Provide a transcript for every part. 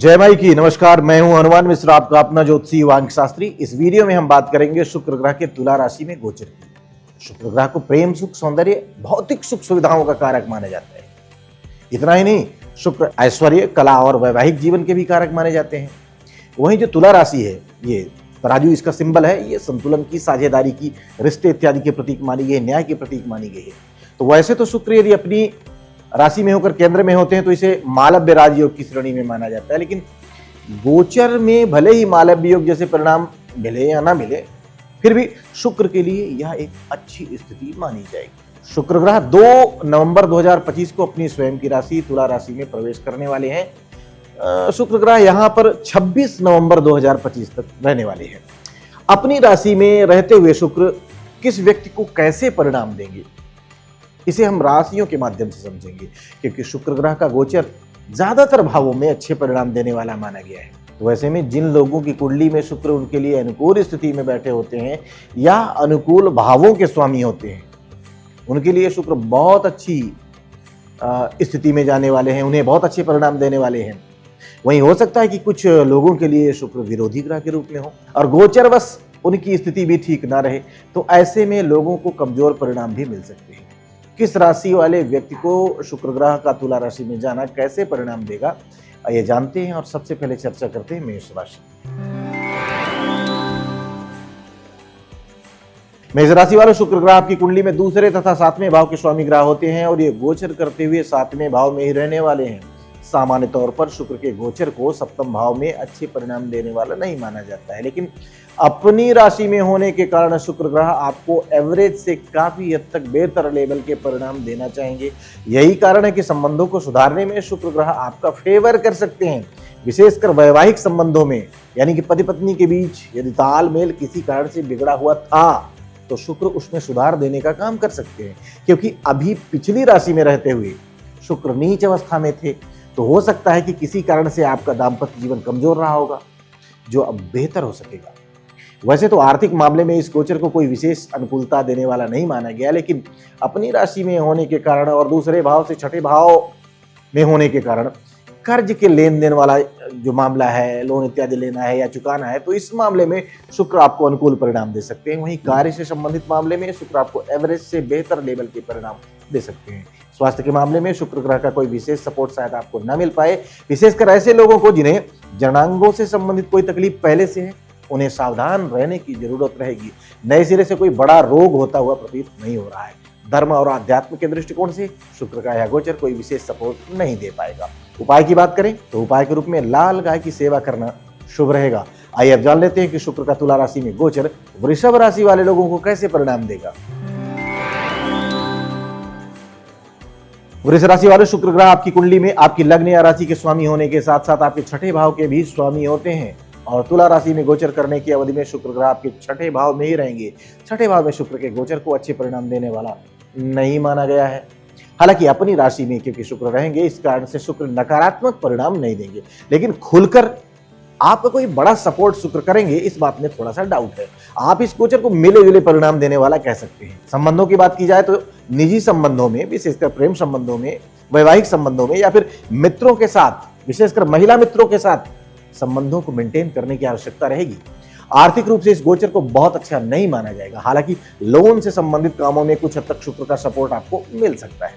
जय माई की नमस्कार। मैं हूं हनुमान मिश्रा, आपका अपना ज्योतिषी वांग शास्त्री। इस वीडियो में हम बात करेंगे शुक्र ग्रह के तुला राशि में गोचर की। शुक्र ग्रह को प्रेम, सुख, सौंदर्य, भौतिक सुख सुविधाओं का कारक माना जाता है। इतना ही नहीं, शुक्र ऐश्वर्य, कला और वैवाहिक जीवन के भी कारक माने जाते हैं। वहीं जो तुला राशि है, ये तराजू इसका सिंबल है। ये संतुलन की, साझेदारी की, रिश्ते इत्यादि के प्रतीक मानी गई है, न्याय के प्रतीक मानी गई है। तो वैसे तो शुक्र यदि अपनी राशि में होकर केंद्र में होते हैं तो इसे मालव्य राजयोग की श्रेणी में माना जाता है। लेकिन गोचर में भले ही मालव्य योग जैसे परिणाम मिले या ना मिले, फिर भी शुक्र के लिए यह एक अच्छी स्थिति मानी जाएगी। शुक्र ग्रह 2 नवंबर 2025 को अपनी स्वयं की राशि तुला राशि में प्रवेश करने वाले हैं। शुक्र ग्रह यहां पर 26 नवंबर 2025 तक रहने वाले हैं। अपनी राशि में रहते हुए शुक्र किस व्यक्ति को कैसे परिणाम देंगे, इसे हम राशियों के माध्यम से समझेंगे, क्योंकि शुक्र ग्रह का गोचर ज्यादातर भावों में अच्छे परिणाम देने वाला माना गया है। तो वैसे में जिन लोगों की कुंडली में शुक्र उनके लिए अनुकूल स्थिति में बैठे होते हैं या अनुकूल भावों के स्वामी होते हैं, उनके लिए शुक्र बहुत अच्छी स्थिति में जाने वाले हैं, उन्हें बहुत अच्छे परिणाम देने वाले हैं। वहीं हो सकता है कि कुछ लोगों के लिए शुक्र विरोधी ग्रह के रूप में हो और गोचर बस उनकी स्थिति भी ठीक ना रहे, तो ऐसे में लोगों को कमजोर परिणाम भी मिल सकते हैं। किस राशि वाले व्यक्ति को शुक्र ग्रह का तुला राशि में जाना कैसे परिणाम देगा, ये जानते हैं। और सबसे पहले चर्चा करते हैं मेष राशि। मेष राशि वाले शुक्र ग्रह आपकी कुंडली में दूसरे तथा 7वें भाव के स्वामी ग्रह होते हैं और ये गोचर करते हुए 7वें भाव में ही रहने वाले हैं। सामान्य तौर पर शुक्र के गोचर को सप्तम भाव में अच्छे परिणाम देने वाला नहीं माना जाता है, लेकिन अपनी राशि में होने के कारण शुक्र ग्रह आपको एवरेज से काफी हद तक बेहतर लेवल के परिणाम देना चाहेंगे। यही कारण है कि संबंधों को सुधारने में शुक्र ग्रह आपका फेवर कर सकते हैं। विशेषकर वैवाहिक संबंधों में, यानी कि पति पत्नी के बीच यदि तालमेल किसी कारण से बिगड़ा हुआ था तो शुक्र उसमें सुधार देने का काम कर सकते हैं। क्योंकि अभी पिछली राशि में रहते हुए शुक्र नीच अवस्था में थे, तो हो सकता है कि किसी कारण से आपका दाम्पत्य जीवन कमजोर रहा होगा, जो अब बेहतर हो सकेगा। वैसे तो आर्थिक मामले में इस गोचर को कोई विशेष अनुकूलता देने वाला नहीं माना गया, लेकिन अपनी राशि में होने के कारण और दूसरे भाव से छठे भाव में होने के कारण कर्ज के लेन देन वाला जो मामला है, लोन इत्यादि लेना है या चुकाना है, तो इस मामले में शुक्र आपको अनुकूल परिणाम दे सकते हैं। वहीं कार्य से संबंधित मामले में शुक्र आपको एवरेज से बेहतर लेवल के परिणाम दे सकते हैं। स्वास्थ्य के मामले में शुक्र ग्रह का कोई विशेष सपोर्ट शायद आपको न मिल पाए। विशेषकर ऐसे लोगों को जिन्हें जननांगों से संबंधित कोई तकलीफ पहले से है, उन्हें सावधान रहने की जरूरत रहेगी। नए सिरे से कोई बड़ा रोग होता हुआ प्रतीत नहीं हो रहा है। धर्म और अध्यात्म के दृष्टिकोण से शुक्र का यह गोचर कोई विशेष सपोर्ट नहीं दे पाएगा। उपाय की बात करें तो उपाय के रूप में लाल गाय की सेवा करना शुभ रहेगा। आइए अब जान लेते हैं कि शुक्र का तुला राशि में गोचर वृषभ राशि वाले लोगों को कैसे परिणाम देगा। वृष राशि वाले शुक्र ग्रह आपकी कुंडली में आपकी लग्न या राशि के स्वामी होने के साथ साथ आपके छठे भाव के भी स्वामी होते हैं और तुला राशि में गोचर करने की अवधि में शुक्र ग्रह आपके छठे भाव में ही रहेंगे। छठे भाव में शुक्र के गोचर को अच्छे परिणाम देने वाला नहीं माना गया है। हालांकि अपनी राशि में क्योंकि शुक्र रहेंगे, इस कारण से शुक्र नकारात्मक परिणाम नहीं देंगे, लेकिन खुलकर आपका कोई बड़ा सपोर्ट शुक्र करेंगे, इस बात में थोड़ा सा डाउट है। आप इस गोचर को मिले जुले परिणाम देने वाला कह सकते हैं। संबंधों की बात की जाए तो निजी संबंधों में, विशेषकर प्रेम संबंधों में, वैवाहिक संबंधों में या फिर मित्रों के साथ, विशेषकर महिला मित्रों के साथ संबंधों को मेंटेन करने की आवश्यकता रहेगी। आर्थिक रूप से इस गोचर को बहुत अच्छा नहीं माना जाएगा। हालांकि लोन से संबंधित कामों में कुछ हद तक शुक्र का सपोर्ट आपको मिल सकता है।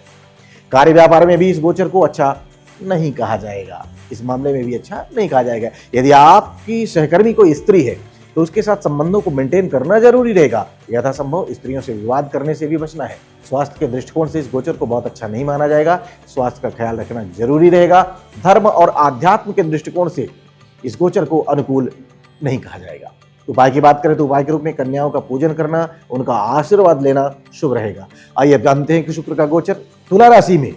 कार्य व्यापार में भी इस गोचर को अच्छा नहीं कहा जाएगा। इस मामले में भी अच्छा नहीं कहा जाएगा। यदि आपकी सहकर्मी कोई स्त्री है तो उसके साथ संबंधों को मेंटेन करना जरूरी रहेगा। यथासंभव स्त्रियों से विवाद करने से भी बचना है। स्वास्थ्य के दृष्टिकोण से इस गोचर को बहुत अच्छा नहीं माना जाएगा। स्वास्थ्य का ख्याल रखना जरूरी रहेगा। धर्म और आध्यात्म के दृष्टिकोण से इस गोचर को अनुकूल नहीं कहा जाएगा। उपाय की बात करें तो उपाय के रूप में कन्याओं का पूजन करना, उनका आशीर्वाद लेना शुभ रहेगा। आइए अब जानते हैं कि शुक्र का गोचर तुला राशि में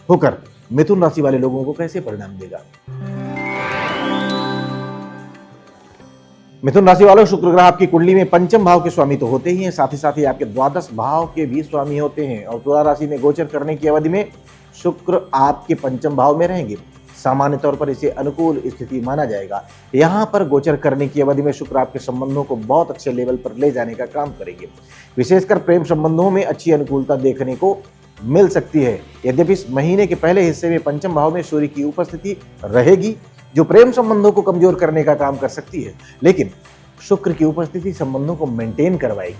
होकर मिथुन राशि वाले लोगों को कैसे परिणाम देगा। मिथुन राशि वालों, शुक्र ग्रह आपकी कुंडली में पंचम भाव के स्वामी तो होते ही हैं, साथ ही आपके द्वादश भाव के भी स्वामी होते हैं और तुला राशि में गोचर करने की अवधि में शुक्र आपके पंचम भाव में रहेंगे। सामान्य तौर पर इसे अनुकूल स्थिति माना जाएगा। यहाँ पर गोचर करने की अवधि में शुक्र आपके संबंधों को बहुत अच्छे लेवल पर ले जाने का काम करेंगे। विशेषकर प्रेम संबंधों में अच्छी अनुकूलता देखने को मिल सकती है। यद्यपि इस महीने के पहले हिस्से में पंचम भाव में सूर्य की उपस्थिति रहेगी जो प्रेम संबंधों को कमजोर करने का काम कर सकती है, लेकिन शुक्र की उपस्थिति संबंधों को मेंटेन करवाएगी।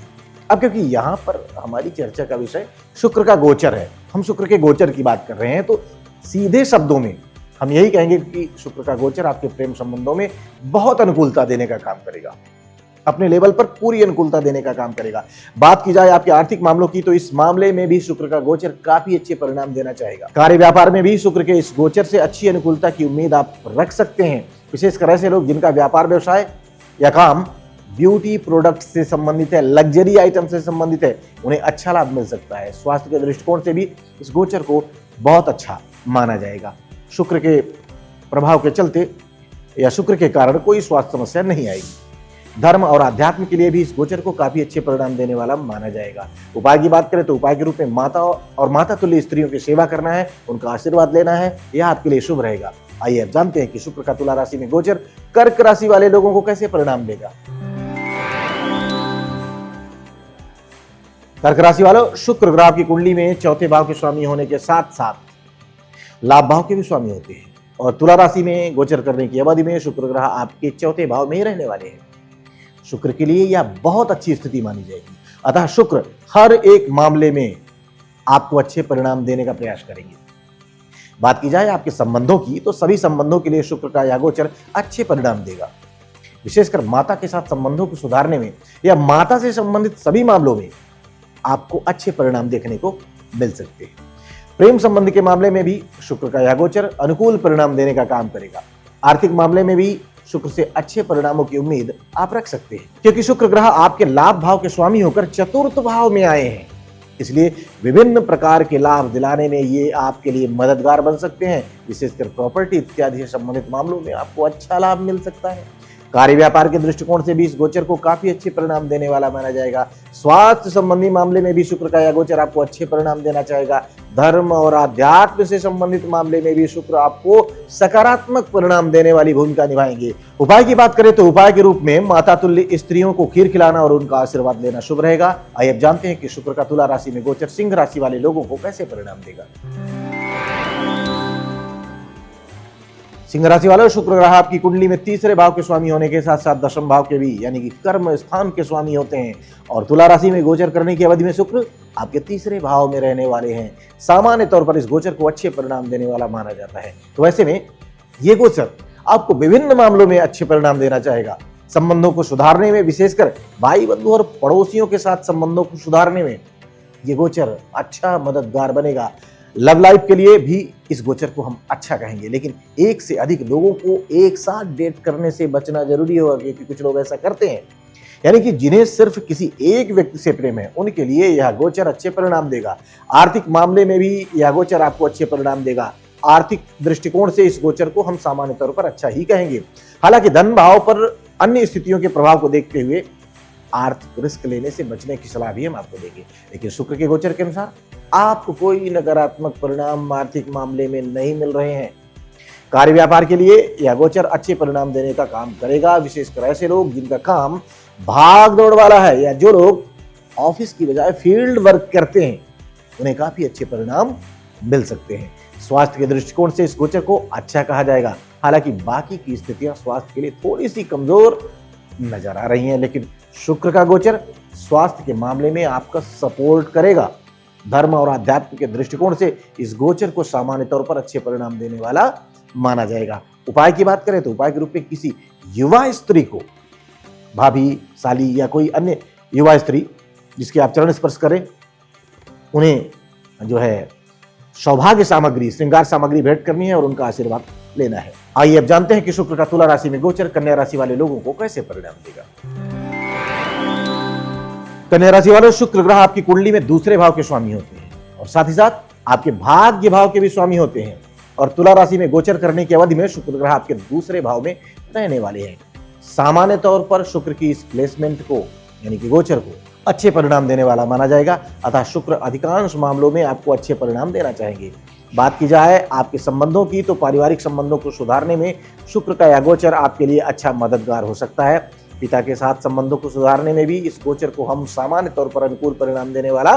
अब क्योंकि यहां पर हमारी चर्चा का विषय शुक्र का गोचर है, हम शुक्र के गोचर की बात कर रहे हैं, तो सीधे शब्दों में हम यही कहेंगे कि शुक्र का गोचर आपके प्रेम संबंधों में बहुत अनुकूलता देने का काम करेगा, अपने लेवल पर पूरी अनुकूलता देने का काम करेगा। बात की जाए आपके आर्थिक मामलों की, तो इस मामले में भी शुक्र का गोचर काफी अच्छे परिणाम देना चाहेगा। कार्य व्यापार में भी शुक्र के इस गोचर से अच्छी अनुकूलता की उम्मीद आप रख सकते हैं। विशेषकर ऐसे लोग जिनका व्यापार व्यवसाय या काम ब्यूटी प्रोडक्ट से संबंधित है, लग्जरी आइटम से संबंधित है, उन्हें अच्छा लाभ मिल सकता है। स्वास्थ्य के दृष्टिकोण से भी इस गोचर को बहुत अच्छा माना जाएगा। शुक्र के प्रभाव के चलते या शुक्र के कारण कोई स्वास्थ्य समस्या नहीं आएगी। धर्म और आध्यात्म के लिए भी इस गोचर को काफी अच्छे परिणाम देने वाला माना जाएगा। उपाय की बात करें तो उपाय के रूप में माता और माता तुल्य स्त्रियों की सेवा करना है, उनका आशीर्वाद लेना है, यह आपके लिए शुभ रहेगा। आइए अब जानते हैं कि शुक्र का तुला राशि में गोचर कर्क राशि वाले लोगों को कैसे परिणाम देगा। कर्क राशि वालों, शुक्र ग्रह की कुंडली में चौथे भाव के स्वामी होने के साथ साथ लाभ भाव के भी स्वामी होते हैं, और तुला राशि में गोचर करने की अवधि में शुक्र ग्रह आपके चौथे भाव में ही रहने वाले हैं। शुक्र के लिए यह बहुत अच्छी स्थिति मानी जाएगी। अतः शुक्र हर एक मामले में आपको अच्छे परिणाम देने का प्रयास करेंगे। बात की जाए आपके संबंधों की, तो सभी संबंधों के लिए शुक्र का यह गोचर अच्छे परिणाम देगा। विशेषकर माता के साथ संबंधों को सुधारने में या माता से संबंधित सभी मामलों में आपको अच्छे परिणाम देखने को मिल सकते हैं। प्रेम संबंध के मामले में भी शुक्र का यह गोचर अनुकूल परिणाम देने का काम करेगा। आर्थिक मामले में भी शुक्र से अच्छे परिणामों की उम्मीद आप रख सकते हैं, क्योंकि शुक्र ग्रह आपके लाभ भाव के स्वामी होकर चतुर्थ भाव में आए हैं। इसलिए विभिन्न प्रकार के लाभ दिलाने में ये आपके लिए मददगार बन सकते हैं। विशेषकर प्रॉपर्टी इत्यादि से संबंधित मामलों में आपको अच्छा लाभ मिल सकता है। कार्य व्यापार के दृष्टिकोण से भी इस गोचर को काफी अच्छे परिणाम देने वाला माना जाएगा। स्वास्थ्य संबंधी मामले में भी शुक्र का यह गोचर आपको अच्छे परिणाम देना चाहेगा। धर्म और आध्यात्म से संबंधित मामले में भी शुक्र आपको सकारात्मक परिणाम देने वाली भूमिका निभाएंगे। उपाय की बात करें तो उपाय के रूप में माता तुल्य स्त्रियों को खीर खिलाना और उनका आशीर्वाद लेना शुभ रहेगा। आइए अब जानते हैं कि शुक्र का तुला राशि में गोचर सिंह राशि वाले लोगों को कैसे परिणाम देगा। सिंह राशि वालों, शुक्र ग्रह आपकी कुंडली में तीसरे भाव के स्वामी होने के साथ साथ दशम भाव के भी यानी कि कर्म स्थान के स्वामी होते हैं, और तुला राशि में गोचर करने की अवधि में शुक्र आपके तीसरे भाव में रहने वाले हैं। सामान्य तौर पर इस गोचर को अच्छे परिणाम देने वाला माना जाता है। तो ऐसे में ये गोचर आपको विभिन्न मामलों में अच्छे परिणाम देना चाहेगा। संबंधों को सुधारने में, विशेषकर भाई बंधु और पड़ोसियों के साथ संबंधों को सुधारने में ये गोचर अच्छा मददगार बनेगा। लव लाइफ के लिए भी इस गोचर को हम अच्छा कहेंगे, लेकिन एक से अधिक लोगों को एक साथ डेट करने से बचना जरूरी होगा, क्योंकि कुछ लोग ऐसा करते हैं, यानी कि जिन्हें सिर्फ किसी एक व्यक्ति से प्रेम है, उनके लिए यह गोचर अच्छे परिणाम देगा। आर्थिक मामले में भी यह गोचर आपको अच्छे परिणाम देगा। आर्थिक दृष्टिकोण से इस गोचर को हम सामान्य तौर पर अच्छा ही कहेंगे। हालांकि धन भाव पर अन्य स्थितियों के प्रभाव को देखते हुए आर्थिक रिस्क लेने से बचने की सलाह भी हम आपको देंगे, लेकिन शुक्र के गोचर के अनुसार आपको कोई नकारात्मक परिणाम आर्थिक मामले में नहीं मिल रहे हैं। कार्य व्यापार के लिए यह गोचर अच्छे परिणाम देने का काम करेगा। विशेषकर ऐसे लोग जिनका काम भाग दौड़ वाला है या जो लोग ऑफिस की बजाय फील्ड वर्क करते हैं, उन्हें काफी अच्छे परिणाम मिल सकते हैं। स्वास्थ्य के दृष्टिकोण से इस गोचर को अच्छा कहा जाएगा। हालांकि बाकी की स्थितियां स्वास्थ्य के लिए थोड़ी सी कमजोर नजर आ रही हैं, लेकिन शुक्र का गोचर स्वास्थ्य के मामले में आपका सपोर्ट करेगा। धर्म और आध्यात्म के दृष्टिकोण से इस गोचर को सामान्य तौर पर अच्छे परिणाम देने वाला माना जाएगा। उपाय की बात करें तो उपाय के रूप में किसी युवा स्त्री को, भाभी, साली या कोई अन्य युवा स्त्री जिसके आप चरण स्पर्श करें, उन्हें जो है सौभाग्य सामग्री, श्रृंगार सामग्री भेंट करनी है और उनका आशीर्वाद लेना है। आइए अब जानते हैं कि शुक्र का तुला राशि में गोचर कन्या राशि वाले लोगों को कैसे परिणाम देगा। कन्या राशि वालों, शुक्र ग्रह आपकी कुंडली में दूसरे भाव के स्वामी होते हैं और साथ ही साथ आपके भाग्य भाव के भी स्वामी होते हैं, और तुला राशि में गोचर करने की अवधि में शुक्र ग्रह आपके दूसरे भाव में रहने वाले हैं। सामान्य तौर पर शुक्र की इस प्लेसमेंट को यानी कि गोचर को अच्छे परिणाम देने वाला माना जाएगा। अतः शुक्र अधिकांश मामलों में आपको अच्छे परिणाम देना चाहेंगे। बात की जाए आपके संबंधों की, तो पारिवारिक संबंधों को सुधारने में शुक्र का यह गोचर आपके लिए अच्छा मददगार हो सकता है। पिता के साथ संबंधों को सुधारने में भी इस गोचर को हम सामान्य तौर पर अनुकूल परिणाम देने वाला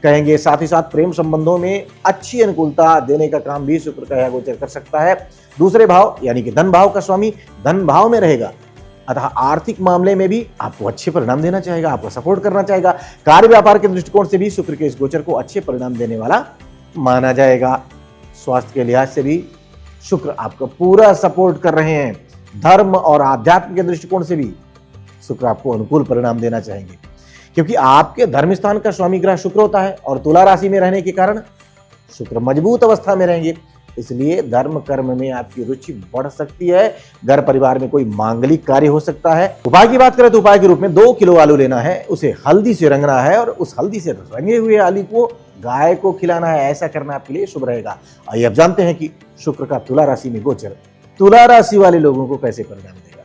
कहेंगे। साथ ही साथ प्रेम संबंधों में अच्छी अनुकूलता देने का काम भी शुक्र का यह गोचर कर सकता है। दूसरे भाव यानी कि धन भाव का स्वामी धन भाव में रहेगा, अतः आर्थिक मामले में भी आपको अच्छे परिणाम देना चाहेगा, आपको सपोर्ट करना चाहेगा। कार्य व्यापार के दृष्टिकोण से भी शुक्र के इस गोचर को अच्छे परिणाम देने वाला माना जाएगा। स्वास्थ्य के लिहाज से भी शुक्र आपको पूरा सपोर्ट कर रहे हैं। धर्म और आध्यात्म के दृष्टिकोण से भी शुक्र आपको अनुकूल परिणाम देना चाहेंगे, क्योंकि आपके धर्म स्थान का स्वामी ग्रह शुक्र होता है और तुला राशि में रहने के कारण शुक्र मजबूत अवस्था में रहेंगे, इसलिए धर्म कर्म में आपकी रुचि बढ़ सकती है। घर परिवार में कोई मांगलिक कार्य हो सकता है। उपाय की बात करें तो उपाय के रूप में 2 किलो आलू लेना है, उसे हल्दी से रंगना है और उस हल्दी से रंगे हुए आलू को गाय को खिलाना है। ऐसा करना आपके लिए शुभ रहेगा। आइए अब जानते हैं कि शुक्र का तुला राशि में गोचर तुला राशि वाले लोगों को कैसे परिणाम देगा।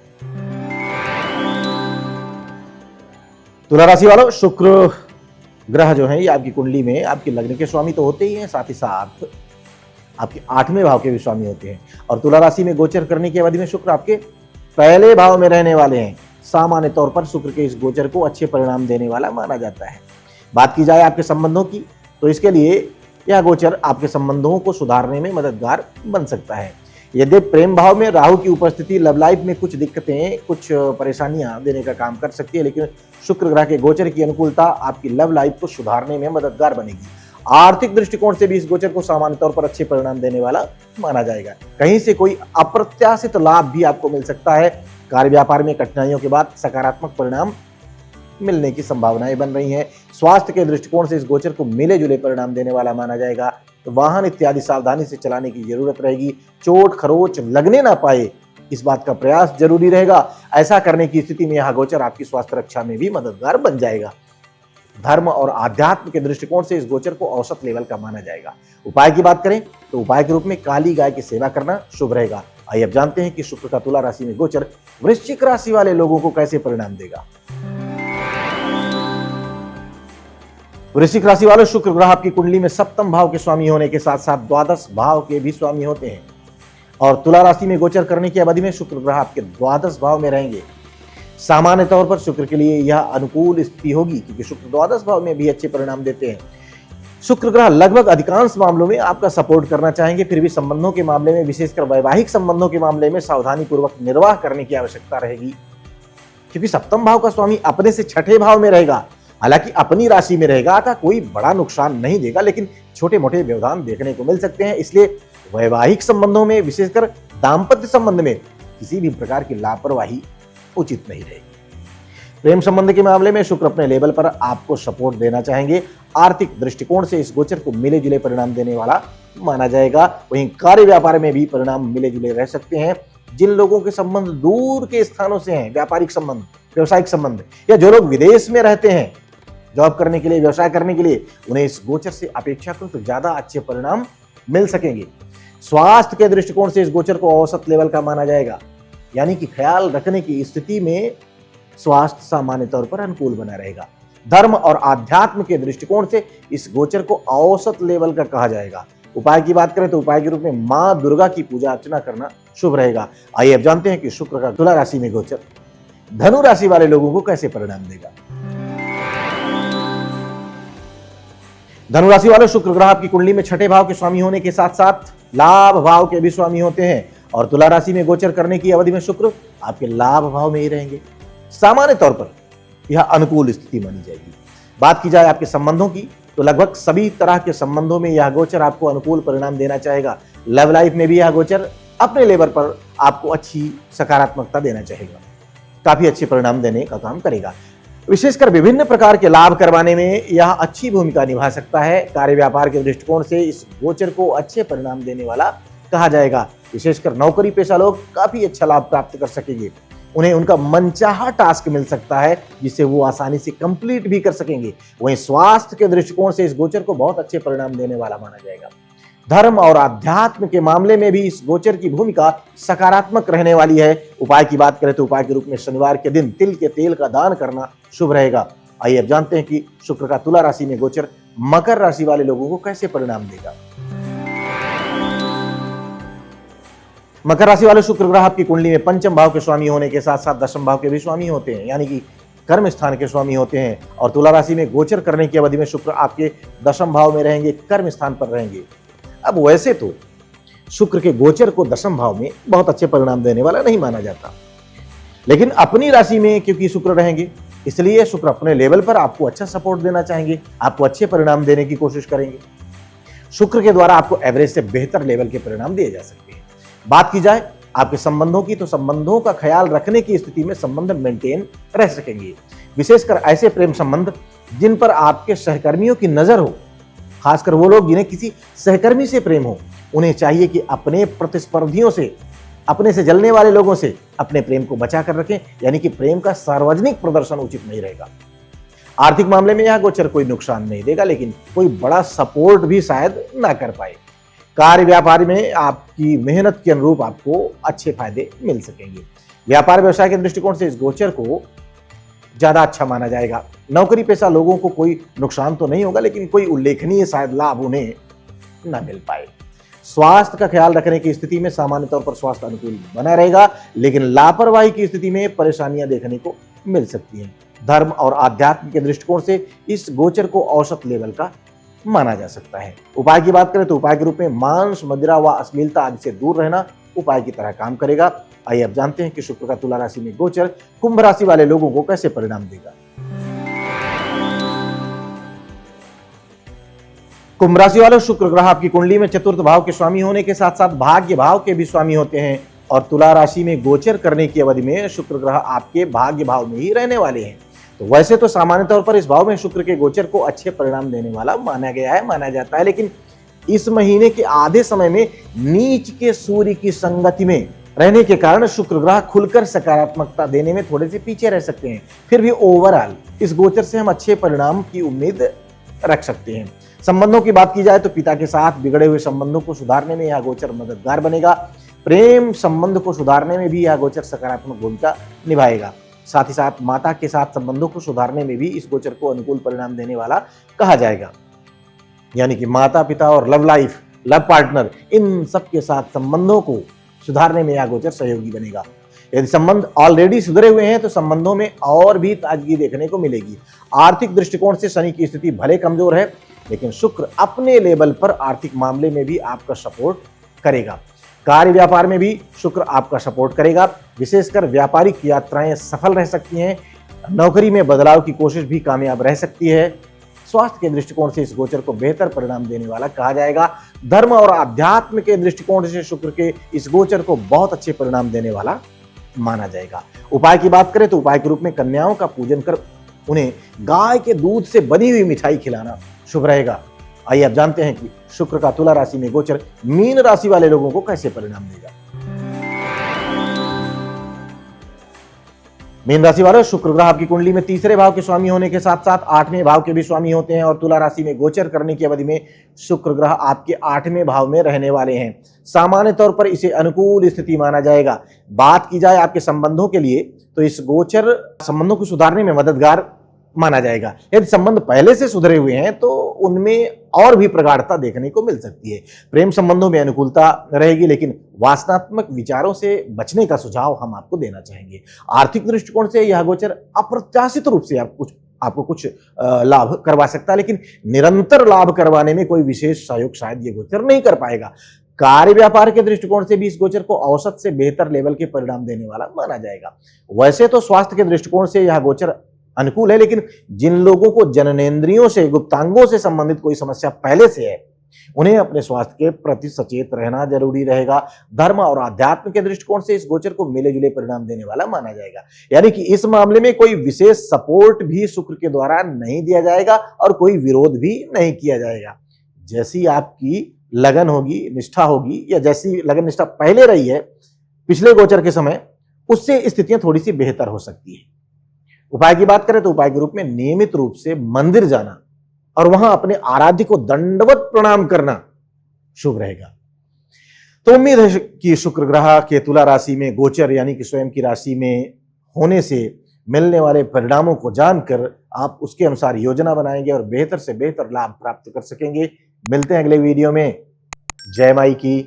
तुला राशि वालों, शुक्र ग्रह जो है ये आपकी कुंडली में आपकी लग्न के स्वामी तो होते ही हैं, साथ ही साथ आपके 8वें भाव के भी स्वामी होते हैं। और तुला राशि में गोचर करने की अवधि में शुक्र आपके पहले भाव में रहने वाले हैं। सामान्य तौर पर शुक्र के इस गोचर को अच्छे परिणाम देने वाला माना जाता है। बात की जाए आपके संबंधों की, तो इसके लिए यह गोचर आपके संबंधों को सुधारने में मददगार बन सकता है। यदि प्रेम भाव में राहु की उपस्थिति लव लाइफ में कुछ दिक्कतें, कुछ परेशानियां देने का काम कर सकती है, लेकिन शुक्र ग्रह के गोचर की अनुकूलता आपकी लव लाइफ को सुधारने में मददगार बनेगी। आर्थिक दृष्टिकोण से भी इस गोचर को सामान्य तौर पर अच्छे परिणाम देने वाला माना जाएगा। कहीं से कोई अप्रत्याशित लाभ भी आपको मिल सकता है। कार्य व्यापार में कठिनाइयों के बाद सकारात्मक परिणाम मिलने की संभावनाएं बन रही हैं। स्वास्थ्य के दृष्टिकोण से इस गोचर को मिले जुले परिणाम देने वाला माना जाएगा। तो वाहन इत्यादि सावधानी से चलाने की जरूरत रहेगी। चोट खरोच लगने ना पाए, इस बात का प्रयास जरूरी रहेगा। ऐसा करने की स्थिति में यह गोचर आपकी स्वास्थ्य रक्षा में भी मददगार बन जाएगा। धर्म और आध्यात्म के दृष्टिकोण से इस गोचर को औसत लेवल का माना जाएगा। उपाय की बात करें तो उपाय के रूप में काली गाय की सेवा करना शुभ रहेगा। आइए अब जानते हैं कि शुक्र का तुला राशि में गोचर वृश्चिक राशि वाले लोगों को कैसे परिणाम देगा। वृश्चिक राशि वाले, शुक्र ग्रह आपकी कुंडली में 7वें भाव के स्वामी होने के साथ साथ 12 भाव के भी स्वामी होते हैं। और तुला राशि में गोचर करने की अवधि में शुक्र ग्रह आपके 12 भाव में रहेंगे। सामान्य तौर पर शुक्र के लिए यह अनुकूल स्थिति होगी, क्योंकि शुक्र 12 भाव में भी अच्छे परिणाम देते हैं। शुक्र ग्रह लगभग अधिकांश मामलों में आपका सपोर्ट करना चाहेंगे, फिर भी संबंधों के मामले में, विशेषकर वैवाहिक संबंधों के मामले में सावधानी पूर्वक निर्वाह करने की आवश्यकता रहेगी, क्योंकि 7वें भाव का स्वामी अपने से 6ठे भाव में रहेगा। हालांकि अपनी राशि में रहेगा, अतः कोई बड़ा नुकसान नहीं देगा, लेकिन छोटे मोटे व्यवधान देखने को मिल सकते हैं। इसलिए वैवाहिक संबंधों में, विशेषकर दाम्पत्य संबंध में किसी भी प्रकार की लापरवाही उचित नहीं रहेगी। प्रेम संबंध के मामले में शुक्र अपने लेवल पर आपको सपोर्ट देना चाहेंगे। आर्थिक दृष्टिकोण से इस गोचर को मिले जुले परिणाम देने वाला माना जाएगा। वहीं कार्य व्यापार में भी परिणाम मिले जुले रह सकते हैं। जिन लोगों के संबंध दूर के स्थानों से हैं, व्यापारिक संबंध, व्यवसायिक संबंध, या जो लोग विदेश में रहते हैं जॉब करने के लिए, व्यवसाय करने के लिए, उन्हें इस गोचर से अपेक्षाकृत ज्यादा अच्छे परिणाम मिल सकेंगे। स्वास्थ्य के दृष्टिकोण से इस गोचर को औसत लेवल का माना जाएगा, यानी कि ख्याल रखने की स्थिति में स्वास्थ्य सामान्य तौर पर अनुकूल बना रहेगा। धर्म और आध्यात्म के दृष्टिकोण से इस गोचर को औसत लेवल का कहा जाएगा। उपाय की बात करें तो उपाय के रूप में मां दुर्गा की पूजा अर्चना करना शुभ रहेगा। आइए अब जानते हैं कि शुक्र का तुला राशि में गोचर धनु राशि वाले लोगों को कैसे परिणाम देगा। धनु राशि वाले, शुक्र ग्रह आपकी कुंडली में 6ठे भाव के स्वामी होने के साथ साथ लाभ भाव के भी स्वामी होते हैं। और तुला राशि में गोचर करने की अवधि में शुक्र आपके लाभ भाव में ही रहेंगे। सामान्य तौर पर यह अनुकूल स्थिति मानी जाएगी। बात की जाए आपके संबंधों की, तो लगभग सभी तरह के संबंधों में यह गोचर आपको अनुकूल परिणाम देना चाहेगा। लव लाइफ में भी यह गोचर अपने लेवल पर आपको अच्छी सकारात्मकता देना चाहेगा, काफी अच्छे परिणाम देने का काम करेगा। विशेषकर विभिन्न प्रकार के लाभ करवाने में यह अच्छी भूमिका निभा सकता है। कार्य व्यापार के दृष्टिकोण से इस गोचर को अच्छे परिणाम देने वाला कहा जाएगा। विशेषकर नौकरी पेशा लोग काफी अच्छा लाभ प्राप्त कर सकेंगे। उन्हें उनका मनचाहा टास्क मिल सकता है, जिसे वो आसानी से कंप्लीट भी कर सकेंगे। वहीं स्वास्थ्य के दृष्टिकोण से इस गोचर को बहुत अच्छे परिणाम देने वाला माना जाएगा। धर्म और आध्यात्म के मामले में भी इस गोचर की भूमिका सकारात्मक रहने वाली है। उपाय की बात करें तो उपाय के रूप में शनिवार के दिन तिल के तेल का दान करना शुभ रहेगा। आइए अब जानते हैं कि शुक्र का तुला राशि में गोचर मकर राशि वाले लोगों को कैसे परिणाम देगा। मकर राशि वाले, शुक्र ग्रह आपकी कुंडली में 5वें भाव के स्वामी होने के साथ साथ 10वें भाव के भी स्वामी होते हैं, यानी कि कर्म स्थान के स्वामी होते हैं और तुला राशि में गोचर करने की अवधि में शुक्र आपके दशम भाव में रहेंगे, कर्म स्थान पर रहेंगे। अब वैसे तो शुक्र के गोचर को दशम भाव में बहुत अच्छे परिणाम देने वाला नहीं माना जाता, लेकिन अपनी राशि में क्योंकि शुक्र रहेंगे इसलिए शुक्र अपने लेवल पर आपको अच्छा सपोर्ट देना चाहेंगे, आपको अच्छे परिणाम देने की कोशिश करेंगे। शुक्र के द्वारा आपको एवरेज से बेहतर लेवल के परिणाम दिए जा सकते हैं। बात की जाए आपके संबंधों की, तो संबंधों का ख्याल रखने की स्थिति में संबंध मेंटेन रह सकेंगे, विशेषकर ऐसे प्रेम संबंध जिन पर आपके सहकर्मियों की नजर हो, खासकर वो लोग जिन्हें किसी सहकर्मी से प्रेम हो। उन्हें चाहिए कि अपने प्रतिस्पर्धियों से, अपने से जलने वाले लोगों से अपने प्रेम को बचा कर रखें, यानी कि प्रेम का सार्वजनिक प्रदर्शन उचित नहीं रहेगा। आर्थिक मामले में यह गोचर कोई नुकसान नहीं देगा, लेकिन कोई बड़ा सपोर्ट भी शायद ना कर पाए। कार्य व्यापार में आपकी मेहनत के अनुरूप आपको अच्छे फायदे मिल सकेंगे। व्यापार व्यवसाय के दृष्टिकोण से इस गोचर को ज्यादा अच्छा माना जाएगा। नौकरी पेशा लोगों को कोई नुकसान तो नहीं होगा, लेकिन कोई उल्लेखनीय शायद लाभ उन्हें न मिल पाए। स्वास्थ्य का ख्याल रखने की स्थिति में सामान्य तौर पर स्वास्थ्य अनुकूल बना रहेगा, लेकिन लापरवाही की स्थिति में परेशानियां देखने को मिल सकती हैं। धर्म और आध्यात्म के दृष्टिकोण से इस गोचर को औसत लेवल का माना जा सकता है। उपाय की बात करें तो उपाय के रूप में मांस, मदिरा व अश्लीलता आदि से दूर रहना उपाय की तरह काम करेगा। आइए अब जानते हैं कि शुक्र का तुला राशि में गोचर कुंभ राशि वाले लोगों को कैसे परिणाम देगा। कुंभ राशि वालों, शुक्र ग्रह आपकी कुंडली में चतुर्थ भाव के स्वामी होने के साथ साथ भाग्य भाव के भी स्वामी होते हैं और तुला राशि में गोचर करने की अवधि में शुक्र ग्रह आपके भाग्य भाव में ही रहने वाले हैं। तो वैसे तो सामान्य तौर पर इस भाव में शुक्र के गोचर को अच्छे परिणाम देने वाला माना जाता है, लेकिन इस महीने के आधे समय में नीच के सूर्य की संगति में रहने के कारण शुक्र ग्रह खुलकर सकारात्मकता देने में थोड़े से पीछे रह सकते हैं। फिर भी ओवरऑल इस गोचर से हम अच्छे परिणाम की उम्मीद रख सकते हैं। संबंधों की बात की जाए तो पिता के साथ बिगड़े हुए संबंधों को सुधारने में यह गोचर मददगार बनेगा। प्रेम संबंध को सुधारने में भी यह गोचर सकारात्मक भूमिका निभाएगा। साथ ही साथ माता के साथ संबंधों को सुधारने में भी इस गोचर को अनुकूल परिणाम देने वाला कहा जाएगा, यानी कि माता पिता और लव लाइफ, लव पार्टनर, इन सब के साथ संबंधों को सुधारने में यह गोचर सहयोगी बनेगा। यदि संबंध ऑलरेडी सुधरे हुए हैं तो संबंधों में और भी ताजगी देखने को मिलेगी। आर्थिक दृष्टिकोण से शनि की स्थिति भले कमजोर है, लेकिन शुक्र अपने लेवल पर आर्थिक मामले में भी आपका सपोर्ट करेगा। कार्य व्यापार में भी शुक्र आपका सपोर्ट करेगा, विशेषकर व्यापारिक यात्राएं सफल रह सकती हैं। नौकरी में बदलाव की कोशिश भी कामयाब रह सकती है। स्वास्थ्य के दृष्टिकोण से इस गोचर को बेहतर परिणाम देने वाला कहा जाएगा। धर्म और आध्यात्म के दृष्टिकोण से शुक्र के इस गोचर को बहुत अच्छे परिणाम देने वाला माना जाएगा। उपाय की बात करें तो उपाय के रूप में कन्याओं का पूजन कर उन्हें गाय के दूध से बनी हुई मिठाई खिलाना शुभ रहेगा। आइए अब जानते हैं कि शुक्र का तुला राशि में गोचर मीन राशि वाले लोगों को कैसे परिणाम देगा। मीन राशि वालों, शुक्र ग्रह आपकी कुंडली में तीसरे भाव के स्वामी होने के साथ साथ 8वें भाव के भी स्वामी होते हैं और तुला राशि में गोचर करने की अवधि में शुक्र ग्रह आपके 8वें भाव में रहने वाले हैं। सामान्य तौर पर इसे अनुकूल स्थिति माना जाएगा। बात की जाए आपके संबंधों के लिए तो इस गोचर संबंधों को सुधारने में मददगार माना जाएगा। यदि संबंध पहले से सुधरे हुए हैं तो उनमें और भी प्रगाढ़ता देखने को मिल सकती है। प्रेम संबंधों में अनुकूलता रहेगी, लेकिन वासनात्मक विचारों से बचने का सुझाव हम आपको देना चाहेंगे। आर्थिक दृष्टिकोण से यह गोचर अप्रत्याशित रूप से आपको कुछ लाभ करवा सकता है, लेकिन निरंतर लाभ करवाने में कोई विशेष सहयोग शायद ये गोचर नहीं कर पाएगा। कार्य व्यापार के दृष्टिकोण से भी इस गोचर को औसत से बेहतर लेवल के परिणाम देने वाला माना जाएगा। वैसे तो स्वास्थ्य के दृष्टिकोण से यह गोचर अनुकूल है, लेकिन जिन लोगों को जननेंद्रियों से, गुप्तांगों से संबंधित कोई समस्या पहले से है, उन्हें अपने स्वास्थ्य के प्रति सचेत रहना जरूरी रहेगा। धर्म और आध्यात्म के दृष्टिकोण से इस गोचर को मिले जुले परिणाम देने वाला माना जाएगा, यानी कि इस मामले में कोई विशेष सपोर्ट भी शुक्र के द्वारा नहीं दिया जाएगा और कोई विरोध भी नहीं किया जाएगा। जैसी आपकी लगन होगी, निष्ठा होगी, या जैसी लगन निष्ठा पहले रही है पिछले गोचर के समय, उससे स्थितियां थोड़ी सी बेहतर हो सकती है। उपाय की बात करें तो उपाय के रूप में नियमित रूप से मंदिर जाना और वहां अपने आराध्य को दंडवत प्रणाम करना शुभ रहेगा। तो उम्मीद है कि शुक्र ग्रह के तुला राशि में गोचर यानी कि स्वयं की राशि में होने से मिलने वाले परिणामों को जानकर आप उसके अनुसार योजना बनाएंगे और बेहतर से बेहतर लाभ प्राप्त कर सकेंगे। मिलते हैं अगले वीडियो में। जय माई की।